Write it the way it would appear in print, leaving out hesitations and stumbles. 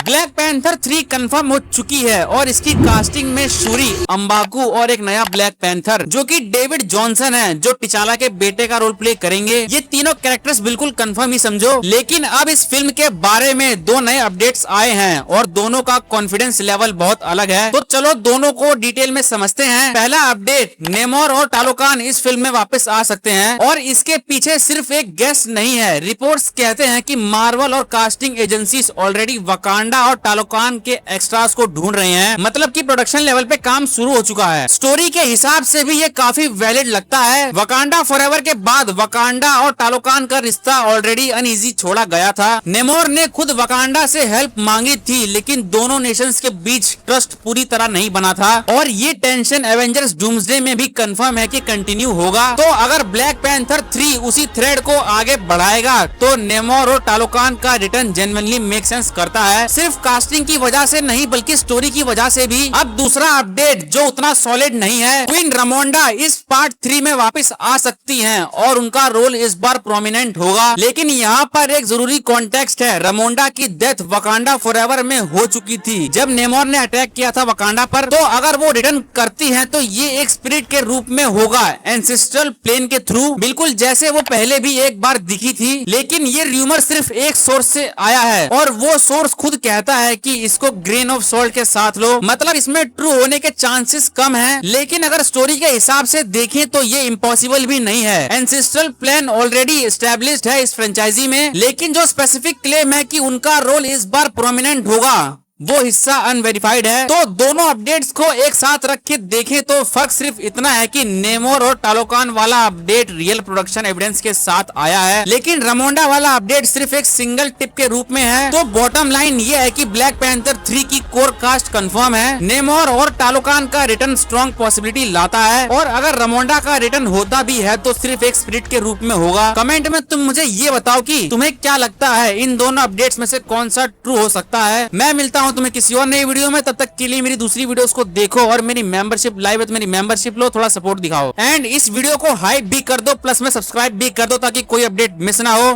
Black panther 3 confirm हो चुकी है और इसकी कास्टिंग में शूरी अंबाकू और एक नया ब्लैक पैंथर जो कि डेविड जॉनसन है जो टिचाला के बेटे का रोल प्ले करेंगे। ये तीनों कैरेक्टर्स बिल्कुल कंफर्म ही समझो। लेकिन अब इस फिल्म के बारे में 2 नए अपडेट्स आए हैं और दोनों का कॉन्फिडेंस लेवल बहुत अलग है। तो चलो दोनों को डिटेल में समझते हैं। पहला अपडेट, नेमोर और टालोकान इस फिल्म में वापस आ सकते हैं और इसके पीछे सिर्फ एक गेस नहीं है। रिपोर्ट्स कहते हैं कि मार्वल और कास्टिंग एजेंसीज ऑलरेडी वकांडा और टालोकान के एक्स्ट्रास को ढूंढ रहे हैं, मतलब कि प्रोडक्शन लेवल पे काम शुरू हो चुका है। स्टोरी के हिसाब से भी ये काफी वैलिड लगता है। वकांडा फॉरएवर के बाद वकांडा और टालोकान का रिश्ता ऑलरेडी अनइजी छोड़ा गया था। नेमोर ने खुद वकांडा से हेल्प मांगी थी लेकिन दोनों नेशंस के बीच ट्रस्ट पूरी तरह नहीं बना था और ये टेंशन एवेंजर्स डूम्सडे में भी कंफर्म है कि कंटिन्यू होगा। तो अगर ब्लैक पैंथर 3 उसी थ्रेड को आगे बढ़ाएगा तो नेमोर और टालोकान का रिटर्न जेन्युइनली मेक सेंस करता है, सिर्फ कास्टिंग की वजह से नहीं बल्कि स्टोरी की वजह से भी। अब दूसरा अपडेट जो उतना सॉलिड नहीं है, क्वीन रामोंडा इस पार्ट 3 में वापस आ सकती हैं और उनका रोल इस बार प्रोमिनेंट होगा। लेकिन यहाँ पर एक जरूरी कॉन्टेक्स्ट है, रामोंडा की डेथ वकांडा फॉरएवर में हो चुकी थी जब नेमोर ने अटैक किया था वकांडा पर। तो अगर वो रिटर्न करती हैं तो ये एक स्पिरिट के रूप में होगा, एंसेस्ट्रल प्लेन के थ्रू, बिल्कुल जैसे वो पहले भी एक बार दिखी थी। लेकिन ये र्यूमर सिर्फ एक सोर्स से आया है और वो सोर्स खुद कहता है कि इसको ग्रेन ऑफ सॉल्ट के साथ लो, मतलब इसमें ट्रू होने के चांसेस कम हैं। लेकिन अगर स्टोरी के हिसाब से देखें तो ये इम्पॉसिबल भी नहीं है। एंसेस्ट्रल प्लेन ऑलरेडी एस्टेब्लिश्ड है इस फ्रेंचाइजी में, लेकिन जो स्पेसिफिक क्लेम है कि उनका रोल इस बार प्रोमिनेंट होगा वो हिस्सा अनवेरिफाइड है। तो दोनों अपडेट्स को एक साथ रख के देखें तो फर्क सिर्फ इतना है कि नेमोर और टालोकान वाला अपडेट रियल प्रोडक्शन एविडेंस के साथ आया है, लेकिन रामोंडा वाला अपडेट सिर्फ एक सिंगल टिप के रूप में है। तो बॉटम लाइन ये है कि ब्लैक पैंथर 3 की कोर कास्ट कंफर्म है, नेमोर और टालोकान का रिटर्न स्ट्रॉन्ग पॉसिबिलिटी लाता है और अगर रामोंडा का रिटर्न होता भी है तो सिर्फ एक स्पिरिट के रूप में होगा। कमेंट में तुम मुझे ये बताओ कि तुम्हें क्या लगता है इन दोनों अपडेट्स में से कौन सा ट्रू हो सकता है। मैं मिलता हूँ तुम्हें किसी और नई वीडियो में, तब तक के लिए मेरी दूसरी वीडियोस को देखो और मेरी मेंबरशिप लाइव है तो मेरी मेंबरशिप लो, थोड़ा सपोर्ट दिखाओ एंड इस वीडियो को हाइप भी कर दो, प्लस में सब्सक्राइब भी कर दो ताकि कोई अपडेट मिस ना हो।